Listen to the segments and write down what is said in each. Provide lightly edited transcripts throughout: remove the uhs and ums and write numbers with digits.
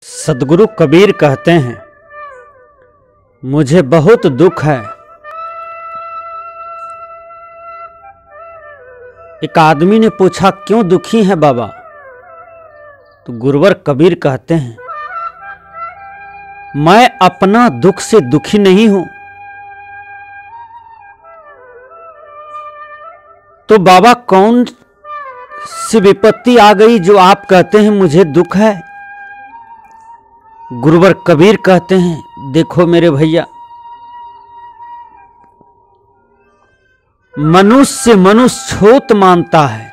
सदगुरु कबीर कहते हैं, मुझे बहुत दुख है। एक आदमी ने पूछा, क्यों दुखी है बाबा? तो गुरुवर कबीर कहते हैं, मैं अपना दुख से दुखी नहीं हूं। तो बाबा कौन सी विपत्ति आ गई जो आप कहते हैं मुझे दुख है? गुरुवर कबीर कहते हैं, देखो मेरे भैया, मनुष्य छोट मानता है।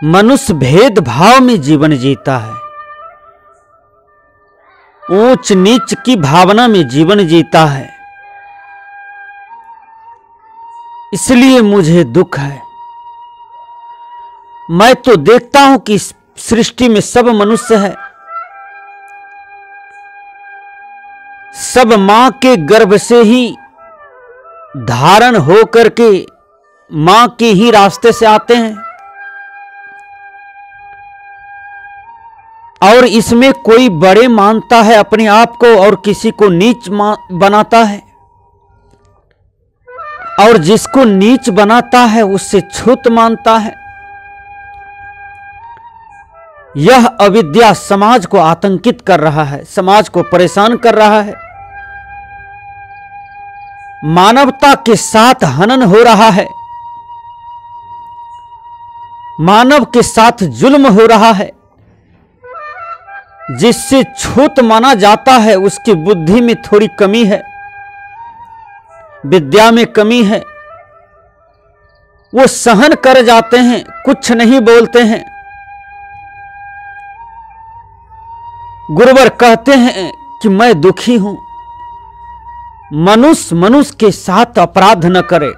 मनुष्य भेदभाव में जीवन जीता है, ऊंच नीच की भावना में जीवन जीता है। इसलिए मुझे दुख है। मैं तो देखता हूं कि इस सृष्टि में सब मनुष्य है, सब मां के गर्भ से ही धारण हो करके मां के ही रास्ते से आते हैं, और इसमें कोई बड़े मानता है अपने आप को और किसी को नीच बनाता है, और जिसको नीच बनाता है उससे छूत मानता है। यह अविद्या समाज को आतंकित कर रहा है, समाज को परेशान कर रहा है। मानवता के साथ हनन हो रहा है, मानव के साथ जुल्म हो रहा है। जिससे छूत माना जाता है उसकी बुद्धि में थोड़ी कमी है, विद्या में कमी है। वो सहन कर जाते हैं, कुछ नहीं बोलते हैं। गुरुवर कहते हैं कि मैं दुखी हूं। मनुष्य के साथ अपराध न करे।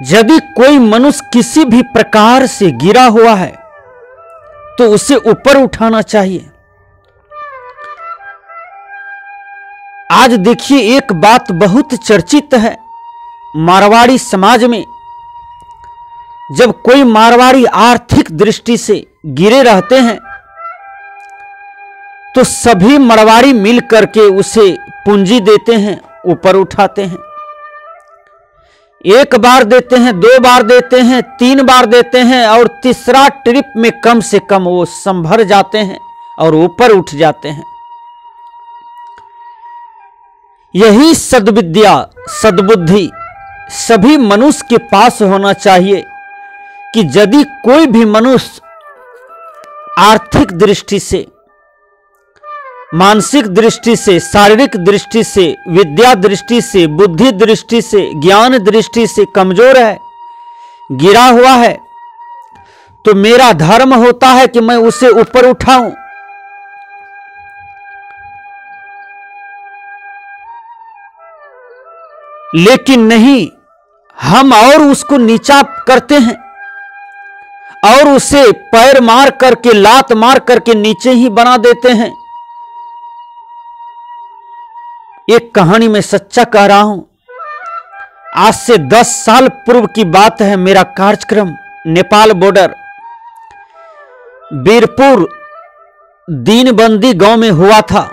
यदि कोई मनुष्य किसी भी प्रकार से गिरा हुआ है तो उसे ऊपर उठाना चाहिए। आज देखिए, एक बात बहुत चर्चित है मारवाड़ी समाज में। जब कोई मारवाड़ी आर्थिक दृष्टि से गिरे रहते हैं तो सभी मारवाड़ी मिल करके उसे पूंजी देते हैं, ऊपर उठाते हैं। एक बार देते हैं, 2 बार देते हैं, 3 बार देते हैं, और तीसरा ट्रिप में कम से कम वो संभर जाते हैं और ऊपर उठ जाते हैं। यही सद्विद्या, सद्बुद्धि सभी मनुष्य के पास होना चाहिए कि यदि कोई भी मनुष्य आर्थिक दृष्टि से, मानसिक दृष्टि से, शारीरिक दृष्टि से, विद्या दृष्टि से, बुद्धि दृष्टि से, ज्ञान दृष्टि से कमजोर है, गिरा हुआ है, तो मेरा धर्म होता है कि मैं उसे ऊपर उठाऊं। लेकिन नहीं, हम और उसको नीचा करते हैं और उसे पैर मार करके, लात मार करके नीचे ही बना देते हैं। एक कहानी में सच्चा कह रहा हूं। आज से 10 साल पूर्व की बात है। मेरा कार्यक्रम नेपाल बॉर्डर बीरपुर दीनबंदी गांव में हुआ था,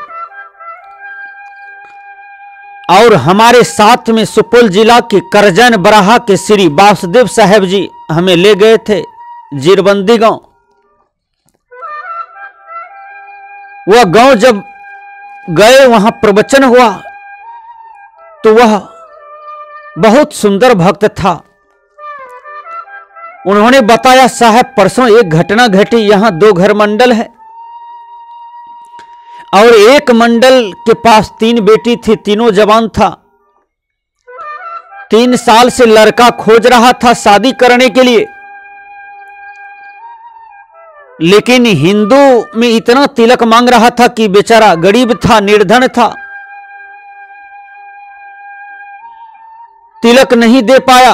और हमारे साथ में सुपौल जिला के करजन बराहा के श्री वासुदेव साहेब जी हमें ले गए थे जीरबंदी गांव। वह गांव जब गए, वहां प्रवचन हुआ तो वह बहुत सुंदर भक्त था। उन्होंने बताया, साहब परसों एक घटना घटी। यहां 2 घर मंडल है और एक मंडल के पास 3 बेटी थी, तीनों जवान था। 3 साल से लड़का खोज रहा था शादी करने के लिए, लेकिन हिंदू में इतना तिलक मांग रहा था कि बेचारा गरीब था, निर्धन था, तिलक नहीं दे पाया,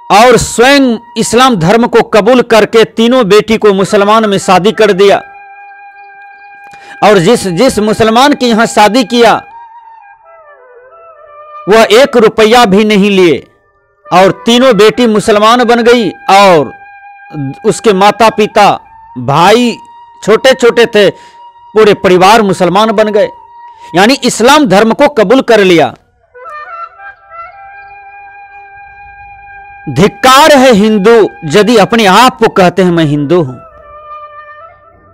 और स्वयं इस्लाम धर्म को कबूल करके तीनों बेटी को मुसलमान में शादी कर दिया। और जिस मुसलमान के यहां शादी किया वह 1 रुपया भी नहीं लिए, और तीनों बेटी मुसलमान बन गई और उसके माता पिता भाई छोटे छोटे थे, पूरे परिवार मुसलमान बन गए, यानी इस्लाम धर्म को कबूल कर लिया। धिक्कार है हिंदू यदि अपने आप को कहते हैं मैं हिंदू हूं।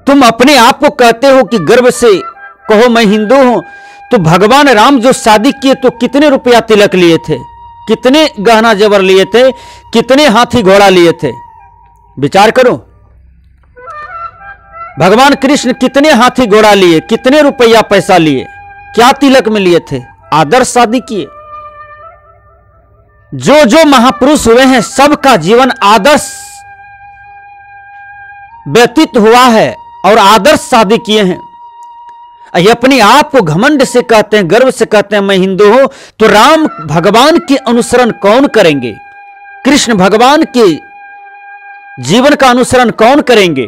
तुम अपने आप को कहते हो कि गर्व से कहो मैं हिंदू हूं, तो भगवान राम जो शादी किए तो कितने रुपया तिलक लिए थे, कितने गहना जेवर लिए थे, कितने हाथी घोड़ा लिए थे, विचार करो। भगवान कृष्ण कितने हाथी घोड़ा लिए, कितने रुपया पैसा लिए, क्या तिलक में लिए थे, आदर्श शादी किए। जो जो महापुरुष हुए हैं सबका जीवन आदर्श व्यतीत हुआ है और आदर्श शादी किए हैं। ये अपने आप को घमंड से कहते हैं, गर्व से कहते हैं मैं हिंदू हूं, तो राम भगवान के अनुसरण कौन करेंगे, कृष्ण भगवान के जीवन का अनुसरण कौन करेंगे।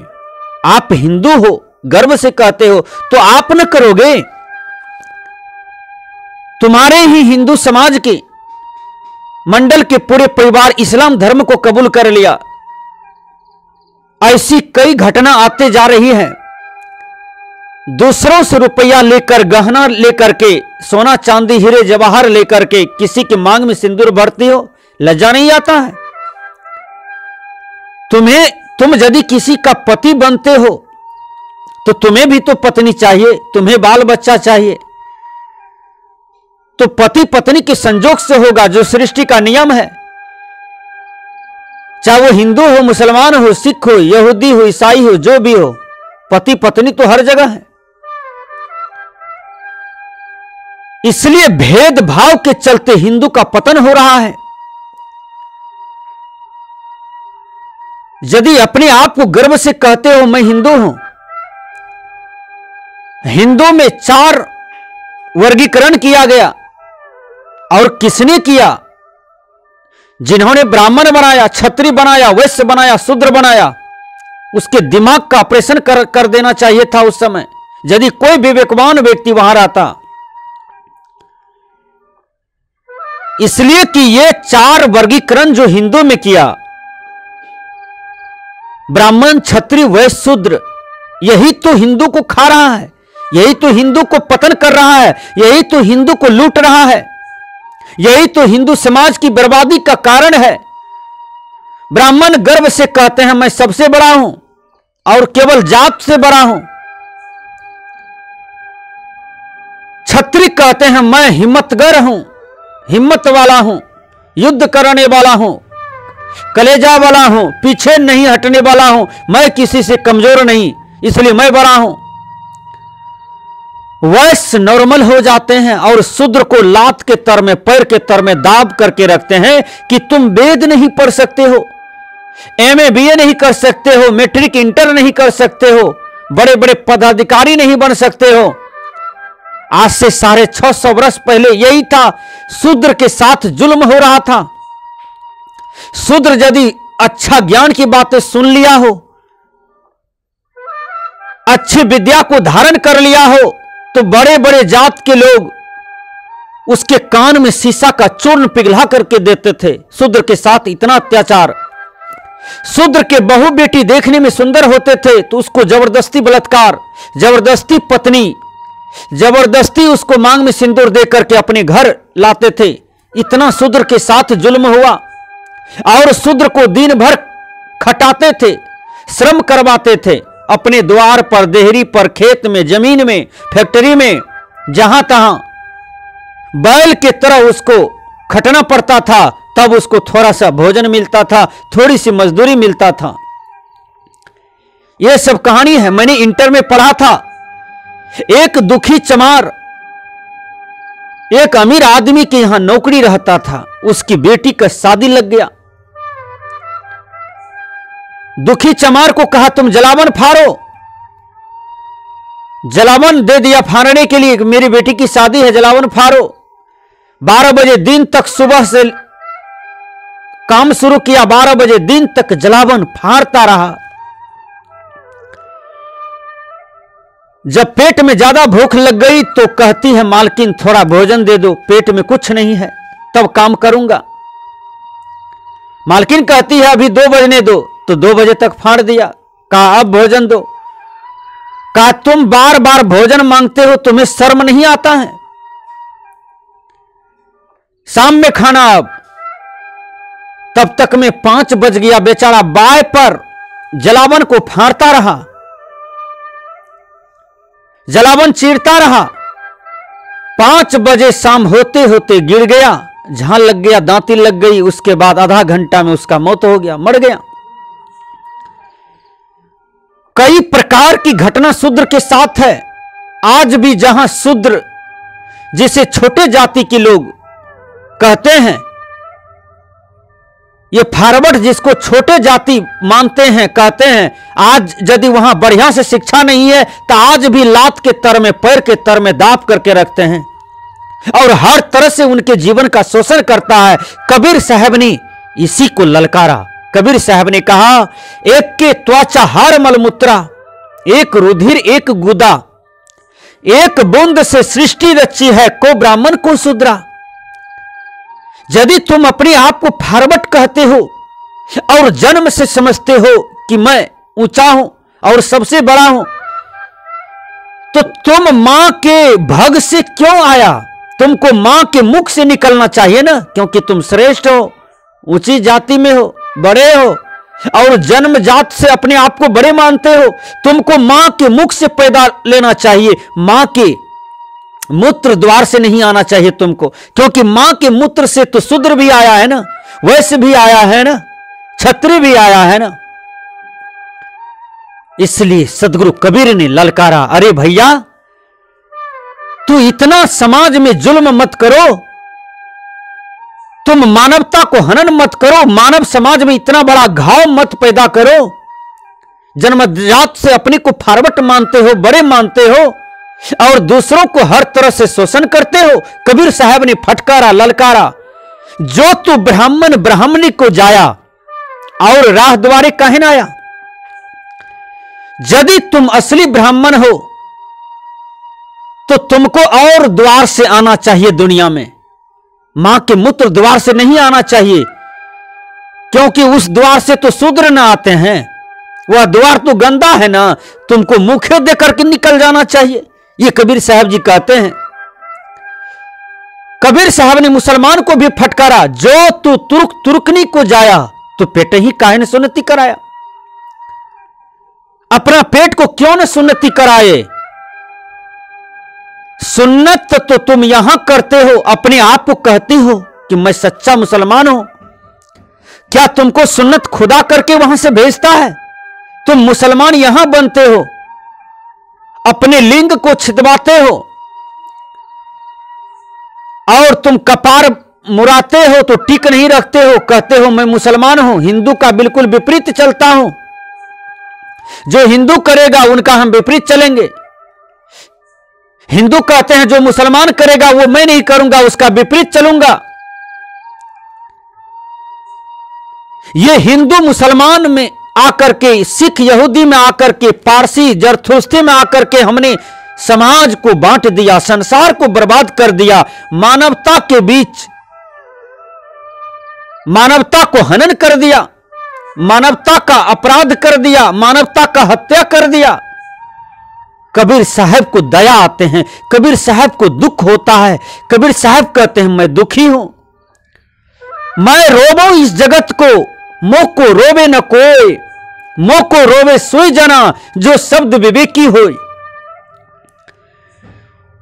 आप हिंदू हो, गर्व से कहते हो, तो आप न करोगे। तुम्हारे ही हिंदू समाज के मंडल के पूरे परिवार इस्लाम धर्म को कबूल कर लिया। ऐसी कई घटना आते जा रही है। दूसरों से रुपया लेकर, गहना लेकर के, सोना चांदी हीरे जवाहर लेकर के किसी के मांग में सिंदूर भरती हो, लज्जा नहीं आता है तुम्हें? तुम यदि किसी का पति बनते हो तो तुम्हें भी तो पत्नी चाहिए, तुम्हें बाल बच्चा चाहिए, तो पति पत्नी के संजोग से होगा, जो सृष्टि का नियम है। चाहे वो हिंदू हो, मुसलमान हो, सिख हो, यहूदी हो, ईसाई हो, जो भी हो, पति पत्नी तो हर जगह है। इसलिए भेदभाव के चलते हिंदू का पतन हो रहा है। यदि अपने आप को गर्व से कहते हो मैं हिंदू हूं, हिंदू में 4 वर्गीकरण किया गया, और किसने किया? जिन्होंने ब्राह्मण बनाया, क्षत्रिय बनाया, वैश्य बनाया, शूद्र बनाया, उसके दिमाग का ऑपरेशन कर देना चाहिए था उस समय, यदि कोई विवेकवान व्यक्ति वहां रहता। इसलिए कि ये 4 वर्गीकरण जो हिंदू में किया, ब्राह्मण, क्षत्रिय, वैश्य, शूद्र, यही तो हिंदू को खा रहा है, यही तो हिंदू को पतन कर रहा है, यही तो हिंदू को लूट रहा है, यही तो हिंदू समाज की बर्बादी का कारण है। ब्राह्मण गर्व से कहते हैं मैं सबसे बड़ा हूं और केवल जात से बड़ा हूं। क्षत्रिय कहते हैं मैं हिम्मतगर हूं, हिम्मत वाला हूं, युद्ध करने वाला हूं, कलेजा वाला हूं, पीछे नहीं हटने वाला हूं, मैं किसी से कमजोर नहीं, इसलिए मैं बड़ा हूं। वैश्य नॉर्मल हो जाते हैं और शूद्र को लात के तर में, पैर के तर में दाब करके रखते हैं कि तुम वेद नहीं पढ़ सकते हो, एमए बीए नहीं कर सकते हो, मैट्रिक इंटर नहीं कर सकते हो, बड़े बड़े पदाधिकारी नहीं बन सकते हो। आज से 650 वर्ष पहले यही था, शूद्र के साथ जुल्म हो रहा था। शूद्र यदि अच्छा ज्ञान की बातें सुन लिया हो, अच्छी विद्या को धारण कर लिया हो, तो बड़े बड़े जात के लोग उसके कान में शीशा का चूर्ण पिघला करके देते थे। शूद्र के साथ इतना अत्याचार। शूद्र के बहू बेटी देखने में सुंदर होते थे तो उसको जबरदस्ती बलात्कार, जबरदस्ती पत्नी, जबरदस्ती उसको मांग में सिंदूर दे करके अपने घर लाते थे। इतना शूद्र के साथ जुल्म हुआ। और शूद्र को दिन भर खटाते थे, श्रम करवाते थे, अपने द्वार पर, देहरी पर, खेत में, जमीन में, फैक्ट्री में, जहां तहां बैल के तरह उसको खटना पड़ता था। तब उसको थोड़ा सा भोजन मिलता था, थोड़ी सी मजदूरी मिलता था। यह सब कहानी है, मैंने इंटर में पढ़ा था। एक दुखी चमार एक अमीर आदमी के यहां नौकरी रहता था, उसकी बेटी का शादी लग गया। दुखी चमार को कहा तुम जलावन फाड़ो। जलावन दे दिया फाड़ने के लिए, मेरी बेटी की शादी है, जलावन फाड़ो। 12 बजे दिन तक, सुबह से काम शुरू किया, 12 बजे दिन तक जलावन फाड़ता रहा। जब पेट में ज्यादा भूख लग गई तो कहती है मालकिन थोड़ा भोजन दे दो, पेट में कुछ नहीं है, तब काम करूंगा। मालकिन कहती है अभी 2 बजने दो, तो 2 बजे तक फाड़ दिया। कहा अब भोजन दो। कहा तुम बार बार भोजन मांगते हो, तुम्हें शर्म नहीं आता है? शाम में खाना अब। तब तक में 5 बज गया। बेचारा बाय पर जलावन को फाड़ता रहा, जलावन चीरता रहा। 5 बजे शाम होते होते गिर गया, झाल लग गया, दांती लग गई। उसके बाद आधा घंटा में उसका मौत हो गया, मर गया। कई प्रकार की घटना शूद्र के साथ है। आज भी जहां शूद्र, जिसे छोटे जाति के लोग कहते हैं, ये फॉरवर्ड जिसको छोटे जाति मानते हैं, कहते हैं, आज यदि वहां बढ़िया से शिक्षा नहीं है तो आज भी लात के तर में, पैर के तर में दाप करके रखते हैं और हर तरह से उनके जीवन का शोषण करता है। कबीर साहब ने इसी को ललकारा। कबीर साहब ने कहा, एक के त्वचा हर मलमूत्रा, एक रुधिर एक गुदा, एक बूंद से सृष्टि रची है, को ब्राह्मण को शूद्रा। यदि तुम अपने आप को फॉरवर्ड कहते हो और जन्म से समझते हो कि मैं ऊंचा हूं और सबसे बड़ा हूं, तो तुम मां के भग से क्यों आया? तुमको मां के मुख से निकलना चाहिए ना, क्योंकि तुम श्रेष्ठ हो, ऊंची जाति में हो, बड़े हो और जन्म जात से अपने आप को बड़े मानते हो। तुमको मां के मुख से पैदा लेना चाहिए, मां के मूत्र द्वार से नहीं आना चाहिए तुमको, क्योंकि मां के मूत्र से तो शूद्र भी आया है ना, वैश्य भी आया है ना, क्षत्रिय भी आया है ना। इसलिए सदगुरु कबीर ने ललकारा, अरे भैया तू इतना समाज में जुल्म मत करो, तुम मानवता को हनन मत करो, मानव समाज में इतना बड़ा घाव मत पैदा करो। जन्मजात से अपने को फॉरवर्ड मानते हो, बड़े मानते हो और दूसरों को हर तरह से शोषण करते हो। कबीर साहब ने फटकारा, ललकारा, जो तू ब्राह्मण ब्राह्मणी को जाया और राह द्वारे काहे ना आया? यदि तुम असली ब्राह्मण हो तो तुमको और द्वार से आना चाहिए दुनिया में, मां के मूत्र द्वार से नहीं आना चाहिए, क्योंकि उस द्वार से तो शूद्र ना आते हैं, वह द्वार तो गंदा है ना, तुमको मुखे देकर के निकल जाना चाहिए। ये कबीर साहब जी कहते हैं। कबीर साहब ने मुसलमान को भी फटकारा, जो तू तुर्कनी को जाया तो पेट ही काहे न सुन्नति कराया? अपना पेट को क्यों न सुन्नति कराए? सुन्नत तो तुम यहां करते हो, अपने आप को कहती हो कि मैं सच्चा मुसलमान हूं। क्या तुमको सुन्नत खुदा करके वहां से भेजता है? तुम मुसलमान यहां बनते हो, अपने लिंग को छिदवाते हो और तुम कपार मुराते हो तो टिक नहीं रखते हो, कहते हो मैं मुसलमान हूं। हिंदू का बिल्कुल विपरीत चलता हूं, जो हिंदू करेगा उनका हम विपरीत चलेंगे। हिंदू कहते हैं जो मुसलमान करेगा वो मैं नहीं करूंगा, उसका विपरीत चलूंगा। ये हिंदू मुसलमान में आकर के, सिख यहूदी में आकर के, पारसी जरथुस्ती में आकर के हमने समाज को बांट दिया, संसार को बर्बाद कर दिया, मानवता के बीच मानवता को हनन कर दिया, मानवता का अपराध कर दिया, मानवता का हत्या कर दिया। कबीर साहब को दया आते हैं, कबीर साहब को दुख होता है। कबीर साहब कहते हैं मैं दुखी हूं, मैं रोबो इस जगत को, मोको रोवे न कोई, मोको रोवे सोई जना जो शब्द विवेकी होय।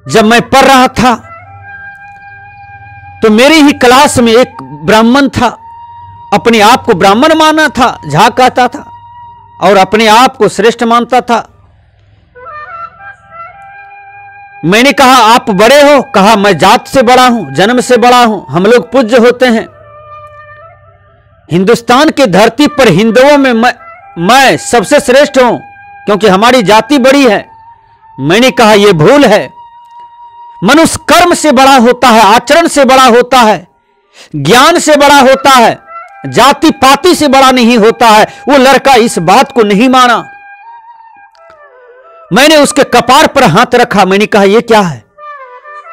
जब मैं पढ़ रहा था तो मेरी ही क्लास में एक ब्राह्मण था, अपने आप को ब्राह्मण माना था, झाक आता था और अपने आप को श्रेष्ठ मानता था। मैंने कहा आप बड़े हो? कहा मैं जात से बड़ा हूं, जन्म से बड़ा हूं, हम लोग पूज्य होते हैं। हिंदुस्तान की धरती पर हिंदुओं में मैं सबसे श्रेष्ठ हूं क्योंकि हमारी जाति बड़ी है। मैंने कहा यह भूल है, मनुष्य कर्म से बड़ा होता है, आचरण से बड़ा होता है, ज्ञान से बड़ा होता है, जाति पाति से बड़ा नहीं होता है। वो लड़का इस बात को नहीं माना। मैंने उसके कपार पर हाथ रखा, मैंने कहा यह क्या है?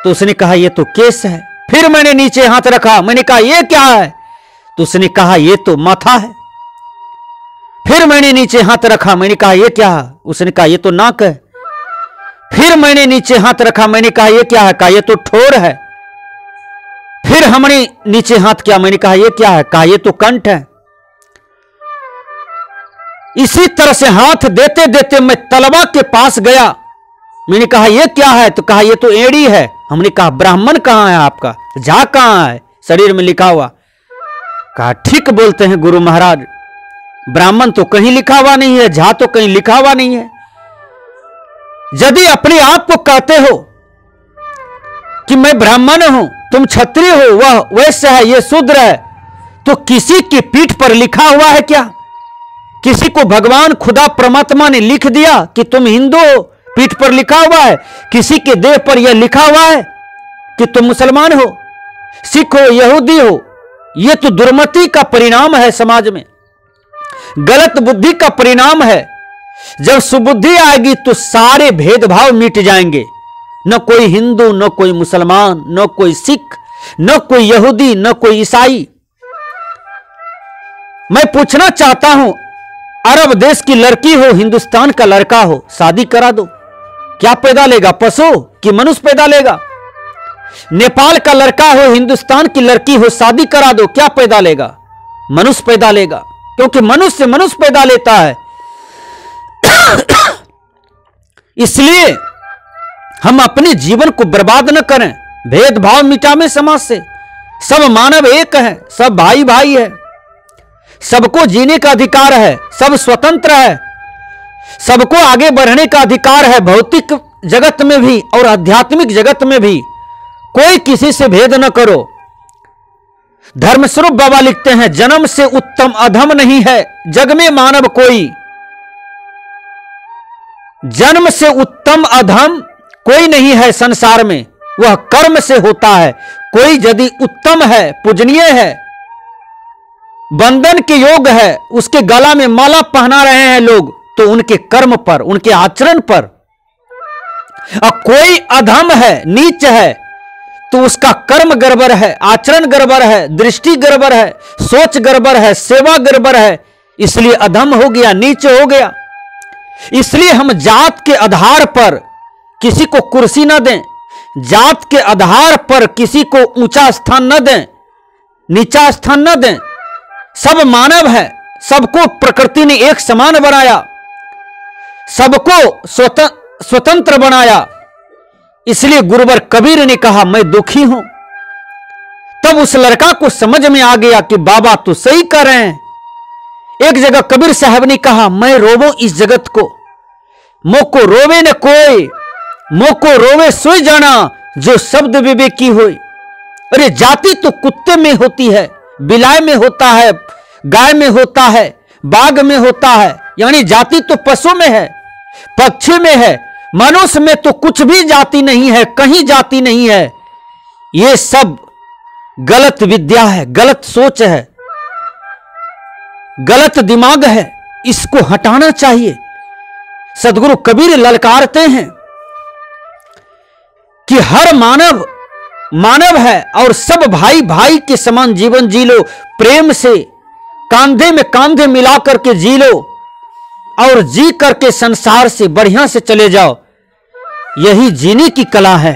तो उसने कहा यह तो केस है। फिर मैंने नीचे हाथ रखा, मैंने कहा यह क्या है? तो उसने कहा यह तो माथा है। फिर मैंने नीचे हाथ रखा, मैंने कहा ये क्या है? उसने कहा ये तो नाक है। फिर मैंने नीचे हाथ रखा, मैंने कहा ये क्या है? कहा ये तो ठोर है। फिर हमने नीचे हाथ किया, मैंने कहा ये क्या है? कहा ये तो कंठ है। इसी तरह से हाथ देते देते मैं तलवा के पास गया। मैंने कहा ये क्या है? तो कहा ये तो एड़ी है। हमने कहा ब्राह्मण कहां है आपका? झा कहां है? शरीर में लिखा हुआ। कहा ठीक बोलते हैं गुरु महाराज, ब्राह्मण तो कहीं लिखा हुआ नहीं है, झा तो कहीं लिखा हुआ नहीं है। यदि अपने आप को कहते हो कि मैं ब्राह्मण हूं, तुम क्षत्रिय हो, वह वैश्य है, ये शूद्र है, तो किसी की पीठ पर लिखा हुआ है क्या? किसी को भगवान खुदा परमात्मा ने लिख दिया कि तुम हिंदू हो, पीठ पर लिखा हुआ है? किसी के देह पर यह लिखा हुआ है कि तुम मुसलमान हो, सिख हो, यहूदी हो? यह तो दुर्मति का परिणाम है, समाज में गलत बुद्धि का परिणाम है। जब सुबुद्धि आएगी तो सारे भेदभाव मिट जाएंगे। न कोई हिंदू, न कोई मुसलमान, न कोई सिख, न कोई यहूदी, न कोई ईसाई। मैं पूछना चाहता हूं, अरब देश की लड़की हो, हिंदुस्तान का लड़का हो, शादी करा दो, क्या पैदा लेगा? पशु कि मनुष्य पैदा लेगा? नेपाल का लड़का हो, हिंदुस्तान की लड़की हो, शादी करा दो, क्या पैदा लेगा? मनुष्य पैदा लेगा, क्योंकि मनुष्य से मनुष्य पैदा लेता है। इसलिए हम अपने जीवन को बर्बाद न करें, भेदभाव मिटावें समाज से। सब मानव एक है, सब भाई भाई है, सबको जीने का अधिकार है, सब स्वतंत्र है, सबको आगे बढ़ने का अधिकार है, भौतिक जगत में भी और आध्यात्मिक जगत में भी। कोई किसी से भेद न करो। धर्मस्वरूप बाबा लिखते हैं, जन्म से उत्तम अधम नहीं है जग में मानव कोई। जन्म से उत्तम अधम कोई नहीं है संसार में, वह कर्म से होता है। कोई यदि उत्तम है, पूजनीय है, बंधन के योग है, उसके गला में माला पहना रहे हैं लोग, तो उनके कर्म पर, उनके आचरण पर। और कोई अधम है, नीच है, तो उसका कर्म गड़बड़ है, आचरण गड़बड़ है, दृष्टि गड़बड़ है, सोच गड़बड़ है, सेवा गड़बड़ है, इसलिए अधम हो गया, नीच हो गया। इसलिए हम जात के आधार पर किसी को कुर्सी न दें, जात के आधार पर किसी को ऊंचा स्थान न दें, नीचा स्थान न दें। सब मानव है, सबको प्रकृति ने एक समान बनाया, सबको स्वतंत्र बनाया। इसलिए गुरुवर कबीर ने कहा मैं दुखी हूं। तब उस लड़का को समझ में आ गया कि बाबा तो सही कर रहे हैं। एक जगह कबीर साहब ने कहा मैं रोवो इस जगत को, मोको रोवे न कोई, मोको रोवे सोई जाना जो शब्द विवेकी होई। अरे जाति तो कुत्ते में होती है, बिलाय में होता है, गाय में होता है, बाघ में होता है, यानी जाति तो पशु में है, पक्षी में है, मनुष्य में तो कुछ भी जाति नहीं है, कहीं जाति नहीं है। यह सब गलत विद्या है, गलत सोच है, गलत दिमाग है, इसको हटाना चाहिए। सदगुरु कबीर ललकारते हैं कि हर मानव मानव है और सब भाई भाई के समान जीवन जी लो, प्रेम से कांधे में कांधे मिलाकर के जी लो और जी करके संसार से बढ़िया से चले जाओ। यही जीने की कला है।